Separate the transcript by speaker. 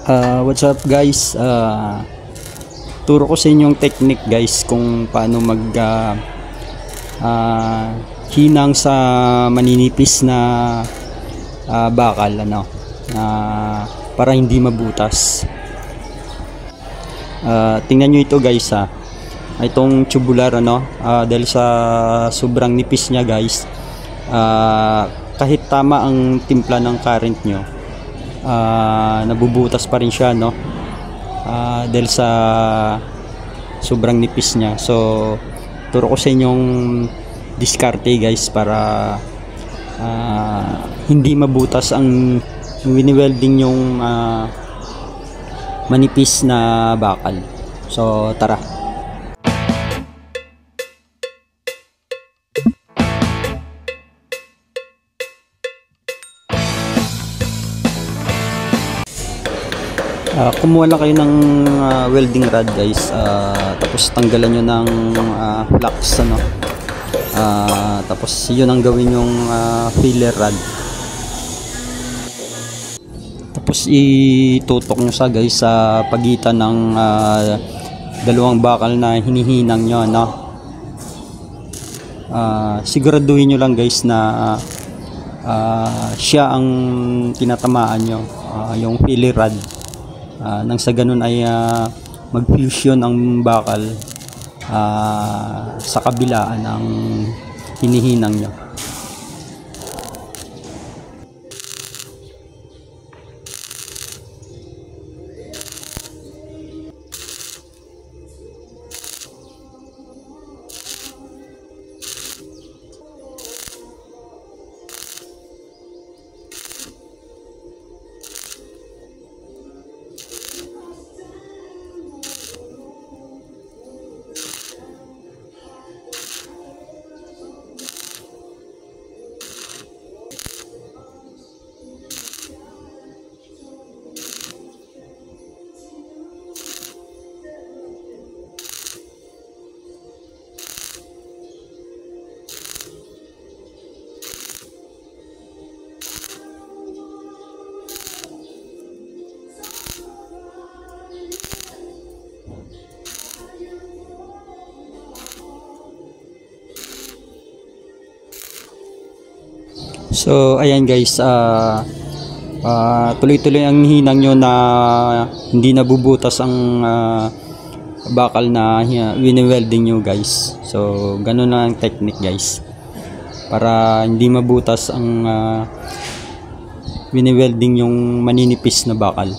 Speaker 1: What's up guys? Turo ko sa inyo yung technique guys kung paano mag hinang sa maninipis na bakal para hindi mabutas. Tingnan nyo ito guys itong tubular dahil sa sobrang nipis niya guys, kahit tama ang timpla ng current nyo, nabubutas pa rin siya dahil sa sobrang nipis niya. So turo ko sa inyong diskarte guys para hindi mabutas ang wini-welding yung manipis na bakal. So tara. Kumuha lang kayo ng welding rod guys, tapos tanggalan nyo ng flux tapos yun ang gawin yung filler rod, tapos itutok nyo sa guys sa pagitan ng dalawang bakal na hinihinang nyo siguraduhin nyo lang guys na siya ang tinatamaan nyo, yung filler rod, nang sa ganun ay mag-fusion ang bakal sa kabilaan ng hinihinang nyo. So ayan guys, tuloy-tuloy ang hinang nyo na hindi nabubutas ang bakal na wini-welding nyo guys. So ganun na ang technique guys para hindi mabutas ang wini-welding yung maninipis na bakal.